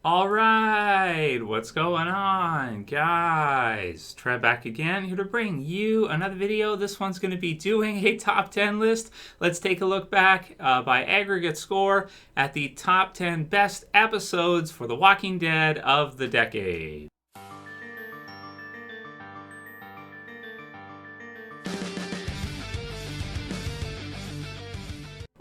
All right, what's going on, guys? Trev back again, here to bring you another video. This one's going to be doing a top 10 list. Let's take a look back by aggregate score at the top 10 best episodes for The Walking Dead of the decade.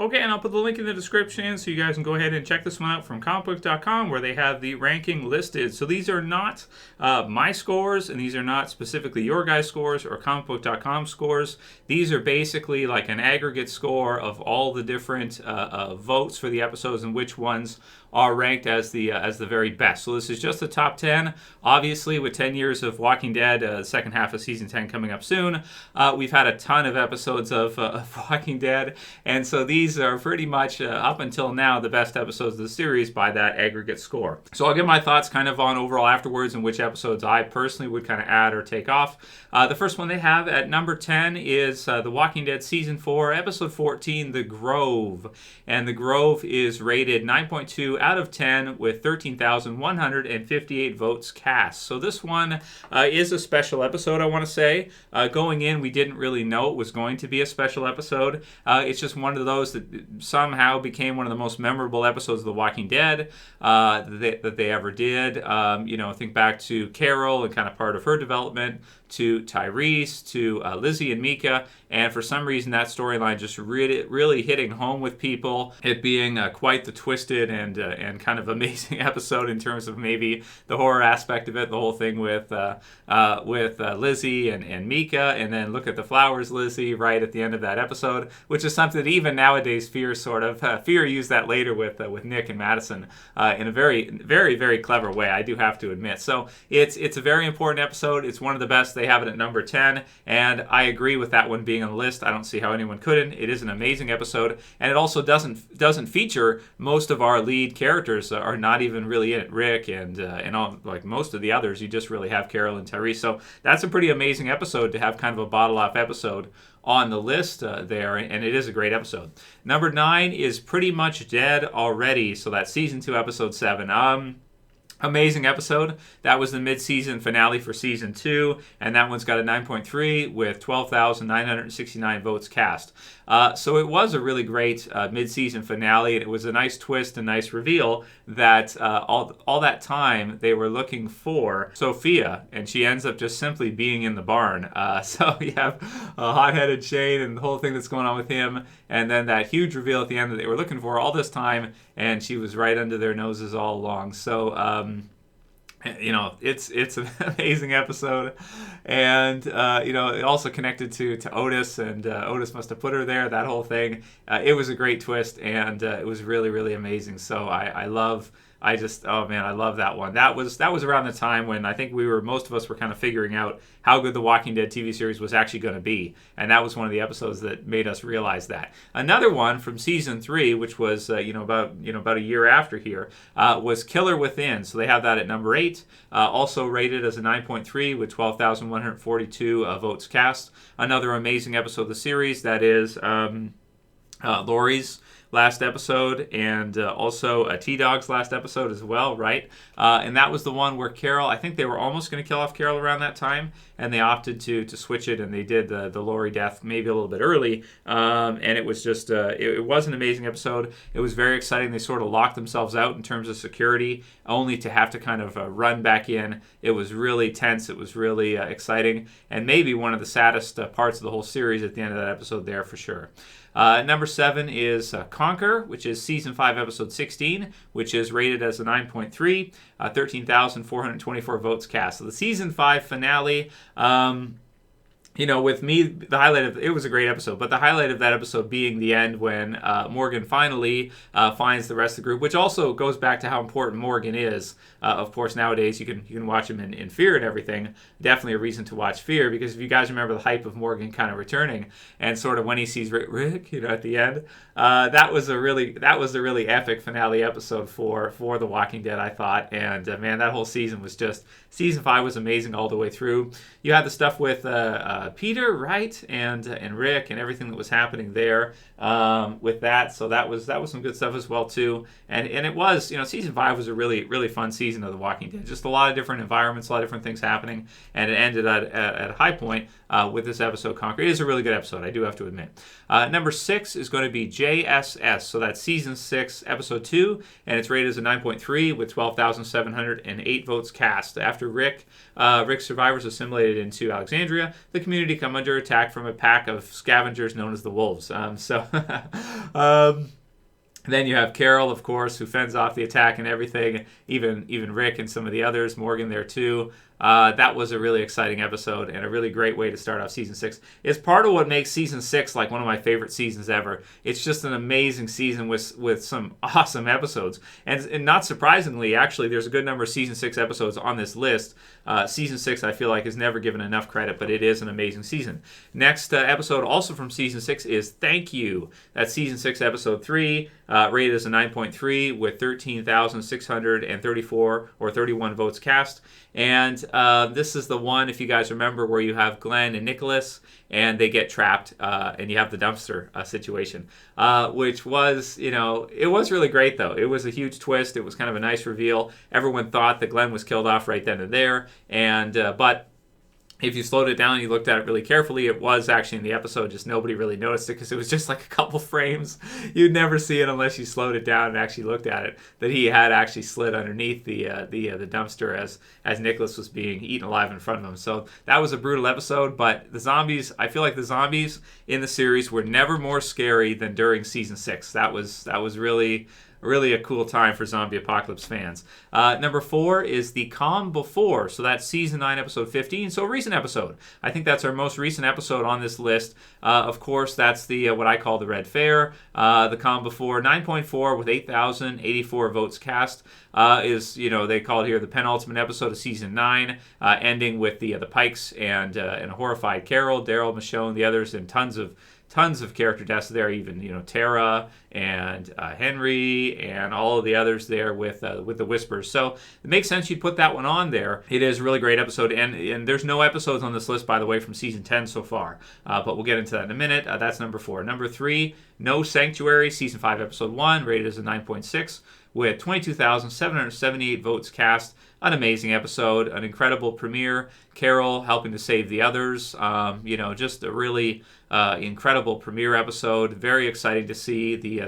Okay, and I'll put the link in the description so you guys can go ahead and check this one out from comicbook.com where they have the ranking listed. So these are not my scores, and these are not specifically your guys' scores or comicbook.com scores. These are basically like an aggregate score of all the different votes for the episodes and which ones are ranked as the very best. So this is just the top 10. Obviously, with 10 years of Walking Dead, second half of season 10 coming up soon, we've had a ton of episodes of Walking Dead, and so these are pretty much up until now the best episodes of the series by that aggregate score. So I'll give my thoughts kind of on overall afterwards and which episodes I personally would kind of add or take off. The first one they have at number 10 is The Walking Dead Season 4, Episode 14, The Grove. And The Grove is rated 9.2 out of 10 with 13,158 votes cast. So this one is a special episode, I want to say. Going in, we didn't really know it was going to be a special episode. It's just one of those that somehow became one of the most memorable episodes of The Walking Dead that they ever did. Think back to Carol and kind of part of her development, to Tyrese, to Lizzie and Mika, and for some reason that storyline just really hitting home with people. It being quite the twisted and kind of amazing episode in terms of maybe the horror aspect of it, the whole thing with Lizzie and Mika, and then look at the flowers, Lizzie, right at the end of that episode, which is something that even nowadays Fear used that later with Nick and Madison in a very, very, very clever way, I do have to admit. So it's a very important episode. It's one of the best. They have it at number 10, and I agree with that one being on the list. I don't see how anyone couldn't. It is an amazing episode, and it also doesn't feature most of our lead characters are not even really in it. Rick and all, like most of the others, you just really have Carol and Tyrese. So that's a pretty amazing episode to have kind of a bottle off episode on the list there, and it is a great episode. Number 9 is Pretty Much Dead Already. So that's season 2, episode 7. Amazing episode. That was the mid-season finale for season 2, and that one's got a 9.3 with 12,969 votes cast. So it was a really great mid-season finale, and it was a nice twist and nice reveal that all that time they were looking for Sophia, and she ends up just simply being in the barn. So you have a hotheaded Shane and the whole thing that's going on with him, and then that huge reveal at the end that they were looking for all this time, and she was right under their noses all along. So it's an amazing episode, and it also connected to Otis, and Otis must have put her there, that whole thing. It was a great twist, and it was really, really amazing. So I love that one. That was around the time when I think most of us were kind of figuring out how good the Walking Dead TV series was actually going to be, and that was one of the episodes that made us realize that. Another one from season 3, which was about a year after here, was Killer Within. So they have that at number 8, also rated as a 9.3 with 12,142 votes cast. Another amazing episode of the series. That is Lori's last episode, and also T-Dog's last episode as well, right? And that was the one where Carol, I think they were almost going to kill off Carol around that time, and they opted to switch it, and they did the Lori death maybe a little bit early, and it was just, it was an amazing episode. It was very exciting. They sort of locked themselves out in terms of security, only to have to kind of run back in. It was really tense. It was really exciting, and maybe one of the saddest parts of the whole series at the end of that episode there for sure. Number 7 is Conquer, which is Season 5, Episode 16, which is rated as a 9.3, 13,424 votes cast. So the Season 5 finale, with me, the highlight of it was a great episode, but the highlight of that episode being the end when Morgan finally finds the rest of the group, which also goes back to how important Morgan is. Of course, nowadays you can watch him in Fear and everything. Definitely a reason to watch Fear, because if you guys remember the hype of Morgan kind of returning and sort of when he sees Rick, at the end, that was a really epic finale episode for The Walking Dead, I thought. And man, that whole season was just, season 5 was amazing all the way through. You had the stuff with Peter, right, and Rick and everything that was happening there with that. So that was some good stuff as well too. And it was, season 5 was a really fun season of The Walking Dead. Just a lot of different environments, a lot of different things happening, and it ended at a high point with this episode, Conquer. It is a really good episode, I do have to admit. Number 6 is going to be JSS, so that's season 6, episode 2, and it's rated as a 9.3 with 12,708 votes cast. After Rick's survivors assimilated into Alexandria, the community come under attack from a pack of scavengers known as the Wolves. Then you have Carol, of course, who fends off the attack and everything. Even Rick and some of the others, Morgan there too. That was a really exciting episode and a really great way to start off season 6. It's part of what makes season 6 like one of my favorite seasons ever. It's just an amazing season with some awesome episodes. And not surprisingly, actually, there's a good number of season 6 episodes on this list. Season 6, I feel like, is never given enough credit, but it is an amazing season. Next episode, also from season 6, is Thank You. That's season 6, episode 3, rated as a 9.3 with 13,634 or 31 votes cast. And this is the one, if you guys remember, where you have Glenn and Nicholas, and they get trapped, and you have the dumpster situation, which was, it was really great, though. It was a huge twist. It was kind of a nice reveal. Everyone thought that Glenn was killed off right then and there, and but if you slowed it down and you looked at it really carefully, it was actually in the episode, just nobody really noticed it because it was just like a couple frames. You'd never see it unless you slowed it down and actually looked at it, that he had actually slid underneath the dumpster as Nicholas was being eaten alive in front of him. So that was a brutal episode, but the zombies, I feel like the zombies in the series were never more scary than during season 6. That was really a cool time for zombie apocalypse fans. Number 4 is The Calm Before. So that's season 9, episode 15. So a recent episode. I think that's our most recent episode on this list. Of course, that's the what I call the Red Fair. The Calm Before, 9.4 with 8,084 votes cast. Is, they call it here the penultimate episode of season 9, ending with the Pikes and a horrified Carol, Daryl, Michonne, the others, and tons of character deaths there, even Tara and Henry and all of the others there with the Whispers. So it makes sense you'd put that one on there. It is a really great episode, and there's no episodes on this list, by the way, from season 10 so far, but we'll get into that in a minute. That's number 4. Number 3, No Sanctuary, season 5, episode 1, rated as a 9.6 with 22,778 votes cast. An amazing episode, an incredible premiere. Carol helping to save the others. Just a really incredible premiere episode. Very exciting to see the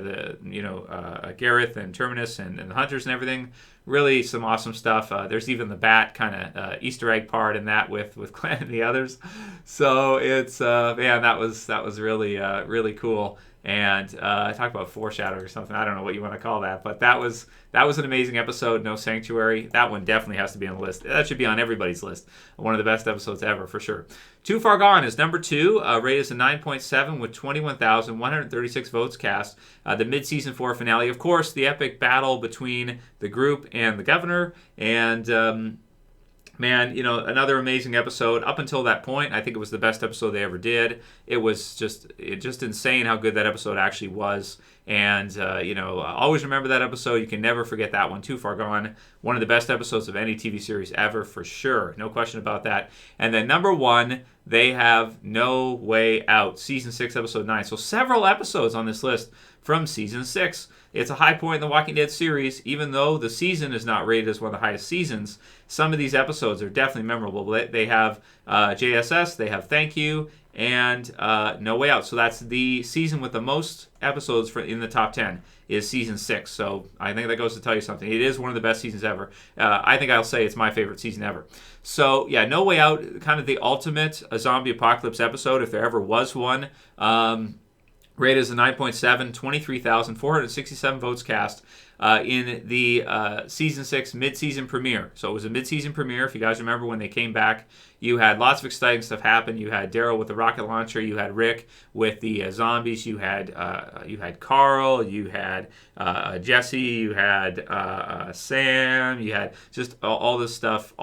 Gareth and Terminus and the Hunters and everything. Really some awesome stuff. There's even the bat kind of Easter egg part in that with Glenn and the others. So it's that was really cool. And I talked about foreshadowing or something. I don't know what you want to call that, but that was an amazing episode. No Sanctuary. That one definitely has to be on the list. That should be on everybody's list. One of the best episodes ever, for sure. Too Far Gone is number 2, rated as a 9.7 with 21,136 votes cast. The mid-season 4 finale, of course, the epic battle between the group and the governor, and man, another amazing episode. Up until that point, I think it was the best episode they ever did. It was just insane how good that episode actually was. And, always remember that episode. You can never forget that one. Too Far Gone. One of the best episodes of any TV series ever, for sure. No question about that. And then number 1, they have No Way Out. Season 6, episode 9. So several episodes on this list from season 6. It's a high point in the Walking Dead series. Even though the season is not rated as one of the highest seasons, some of these episodes are definitely memorable. They have JSS, they have Thank You, and No Way Out. So that's the season with the most episodes in the top 10 is season 6. So I think that goes to tell you something. It is one of the best seasons ever. I think I'll say it's my favorite season ever. So yeah, No Way Out, kind of the ultimate zombie apocalypse episode, if there ever was one. Rated as a 9.7, 23,467 votes cast in the season 6 mid-season premiere. So it was a mid-season premiere. If you guys remember when they came back, you had lots of exciting stuff happen. You had Daryl with the rocket launcher. You had Rick with the zombies. You had Carl. You had Jesse. You had Sam. You had just all this stuff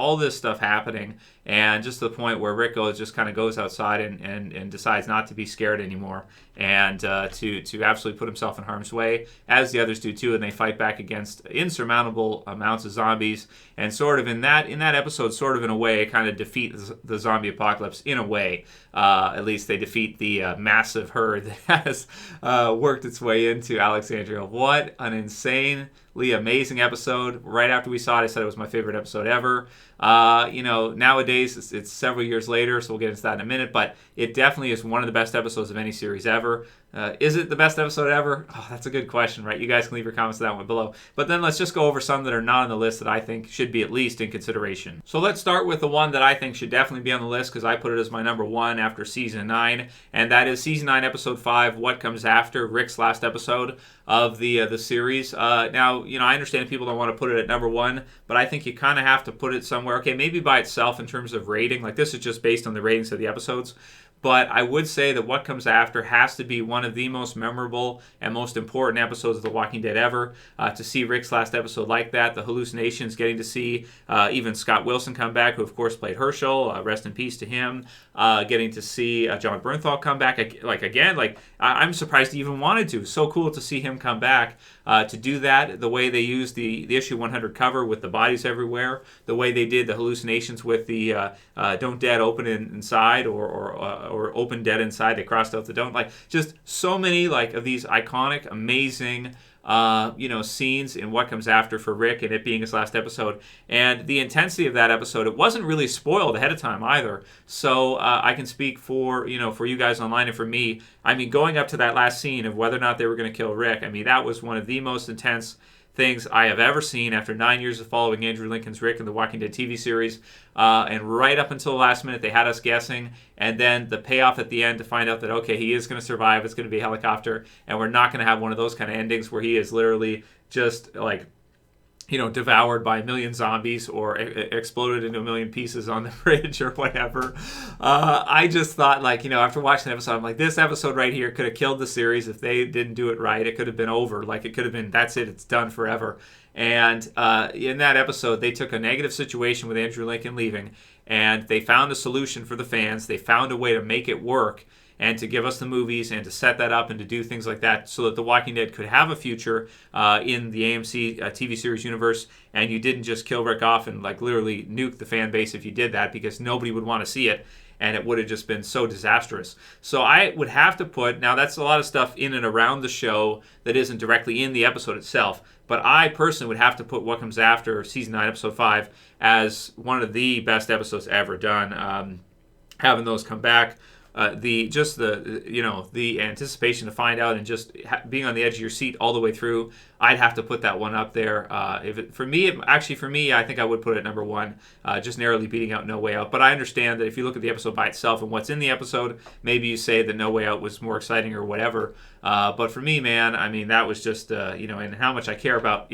happening. And just to the point where Rick just kind of goes outside and decides not to be scared anymore and to absolutely put himself in harm's way, as the others do too, and they fight back back against insurmountable amounts of zombies, and sort of in that episode, sort of in a way, kind of defeat the zombie apocalypse in a way. At least they defeat the massive herd that has worked its way into Alexandria. What an insanely amazing episode. Right after we saw it, I said it was my favorite episode ever. Nowadays it's several years later, so we'll get into that in a minute, but it definitely is one of the best episodes of any series ever. Is it the best episode ever? Oh, that's a good question, right? You guys can leave your comments to that one below. But then let's just go over some that are not on the list that I think should be at least in consideration. So let's start with the one that I think should definitely be on the list, because I put it as my number one after season 9, and that is season 9, episode 5, What Comes After, Rick's last episode of the series. Now, I understand people don't want to put it at number one, but I think you kind of have to put it somewhere. Okay, maybe by itself in terms of rating. Like, this is just based on the ratings of the episodes. But I would say that What Comes After has to be one of the most memorable and most important episodes of The Walking Dead ever. To see Rick's last episode like that, the hallucinations, getting to see even Scott Wilson come back, who of course played Hershel, rest in peace to him. Getting to see Jon Bernthal come back again. I'm surprised he even wanted to. So cool to see him come back. To do that, the way they used the issue 100 cover with the bodies everywhere, the way they did the hallucinations with the don't dead open inside or open dead inside, they crossed out the don't. Just so many of these iconic, amazing scenes in What Comes After for Rick, and it being his last episode. And the intensity of that episode, it wasn't really spoiled ahead of time either. So I can speak for you guys online and for me. I mean, going up to that last scene of whether or not they were going to kill Rick, I mean, that was one of the most intense things I have ever seen after 9 years of following Andrew Lincoln's Rick in the Walking Dead TV series. And right up until the last minute, they had us guessing. And then the payoff at the end to find out that, okay, he is going to survive. It's going to be a helicopter. And we're not going to have one of those kind of endings where he is literally just devoured by a million zombies or exploded into a million pieces on the bridge or whatever. I just thought, after watching the episode, I'm like, this episode right here could have killed the series if they didn't do it right. It could have been over. It could have been, that's it, it's done forever. And in that episode, they took a negative situation with Andrew Lincoln leaving, and they found a solution for the fans. They found a way to make it work, and to give us the movies and to set that up and to do things like that so that The Walking Dead could have a future in the AMC TV series universe, and you didn't just kill Rick off and literally nuke the fan base if you did that, because nobody would want to see it, and it would have just been so disastrous. So I would have to put, now that's a lot of stuff in and around the show that isn't directly in the episode itself, but I personally would have to put What Comes After, season 9, episode 5, as one of the best episodes ever done. Having those come back, the anticipation to find out and just being on the edge of your seat all the way through, I'd have to put that one up there. For me, I think I would put it at number one, just narrowly beating out No Way Out. But I understand that if you look at the episode by itself and what's in the episode, maybe you say that No Way Out was more exciting or whatever. But for me, man, I mean, that was just, and how much I care about,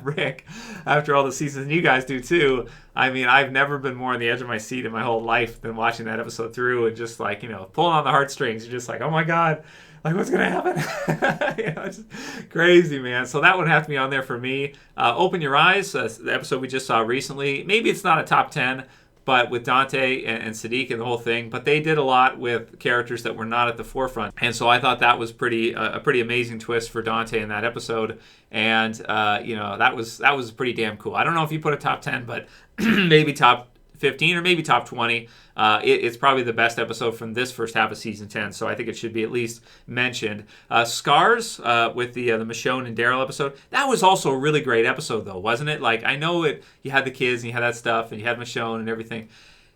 Rick, after all the seasons, and you guys do too. I mean, I've never been more on the edge of my seat in my whole life than watching that episode through, and just pulling on the heartstrings. You're just like, oh my God, what's going to happen? It's just crazy, man. So that would have to be on there for me. Open Your Eyes, the episode we just saw recently. Maybe it's not a top 10, but with Dante and Sadiq and the whole thing, but they did a lot with characters that were not at the forefront. And so I thought that was a pretty amazing twist for Dante in that episode. And, that was pretty damn cool. I don't know if you put a top 10, but maybe top 15 or maybe top 20. It's probably the best episode from this first half of season 10, so I think it should be at least mentioned. Scars with the Michonne and Daryl episode. That was also a really great episode, though, wasn't it? I know you had the kids and you had that stuff and you had Michonne and everything.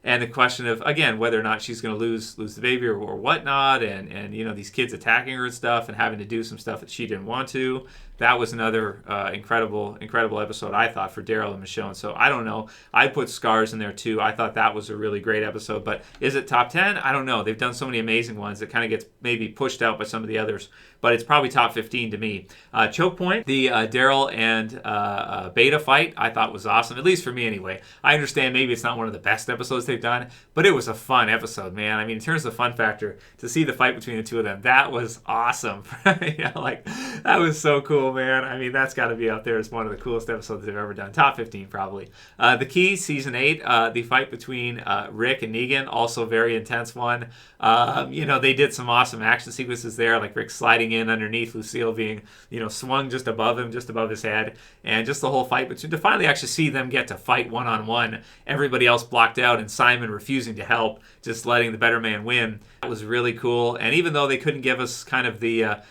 And the question of, again, whether or not she's going to lose the baby or whatnot, and these kids attacking her and stuff and having to do some stuff that she didn't want to. That was another incredible episode, I thought, for Daryl and Michonne. So I don't know. I put Scars in there too. I thought that was a really great episode. But is it top 10? I don't know. They've done so many amazing ones that kind of gets maybe pushed out by some of the others. But it's probably top 15 to me. Choke Point, the Daryl and Beta fight, I thought was awesome, at least for me anyway. I understand maybe it's not one of the best episodes they've done, but it was a fun episode, man. I mean, in terms of fun factor, to see the fight between the two of them, that was awesome. That was so cool. cool, man. I mean, that's got to be out there as one of the coolest episodes they've ever done. Top 15, probably. The Key, Season 8, the fight between Rick and Negan, also very intense one. They did some awesome action sequences there, like Rick sliding in underneath Lucille being, swung just above him, just above his head. And just the whole fight between, to finally actually see them get to fight one-on-one, everybody else blocked out and Simon refusing to help, just letting the better man win. That was really cool. And even though they couldn't give us kind of the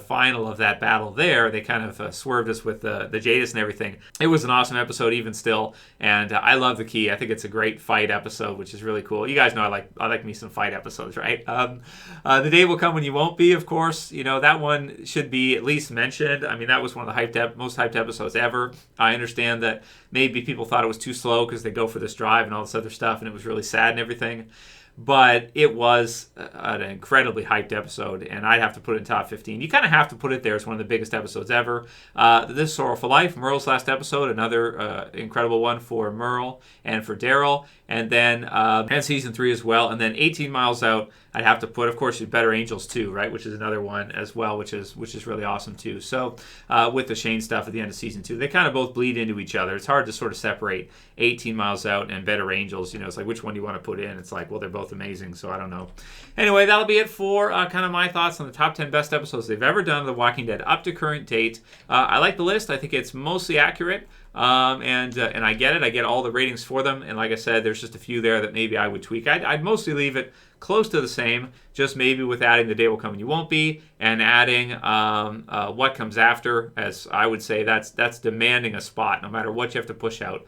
final of that battle there, they kind of swerved us with the Jadis and everything. It was an awesome episode even still, and I love The Key. I think it's a great fight episode, which is really cool. You guys know I like me some fight episodes, right? The Day Will Come When You Won't Be, of course. That one should be at least mentioned. I mean, that was one of the most hyped episodes ever. I understand that maybe people thought it was too slow because they go for this drive and all this other stuff, and it was really sad and everything. But it was an incredibly hyped episode, and I'd have to put it in top 15. You kind of have to put it there as one of the biggest episodes ever. This Sorrowful Life, Merle's last episode, another incredible one for Merle and for Daryl. And then and season 3 as well. And then 18 Miles Out, I'd have to put, of course, Better Angels 2, right? Which is another one as well, which is really awesome too. So with the Shane stuff at the end of season 2, they kind of both bleed into each other. It's hard to sort of separate 18 Miles Out and Better Angels. It's like, which one do you want to put in? It's like, well, they're both amazing, so I don't know. Anyway, that'll be it for kind of my thoughts on the top 10 best episodes they've ever done of The Walking Dead up to current date. I like the list. I think it's mostly accurate. And I get it. I get all the ratings for them. And like I said, there's just a few there that maybe I would tweak. I'd mostly leave it close to the same, just maybe with adding The Day Will Come When You Won't Be, and adding What Comes After, as I would say that's demanding a spot. No matter what you have to push out,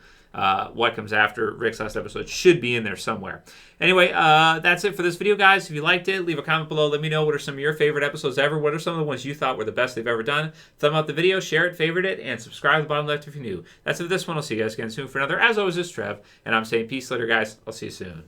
What Comes After, Rick's last episode, should be in there somewhere. Anyway, that's it for this video, guys. If you liked it, leave a comment below. Let me know what are some of your favorite episodes ever. What are some of the ones you thought were the best they've ever done? Thumb up the video, share it, favorite it, and subscribe at the bottom left if you're new. That's it for this one. I'll see you guys again soon for another. As always, this is Trev, and I'm saying peace later, guys. I'll see you soon.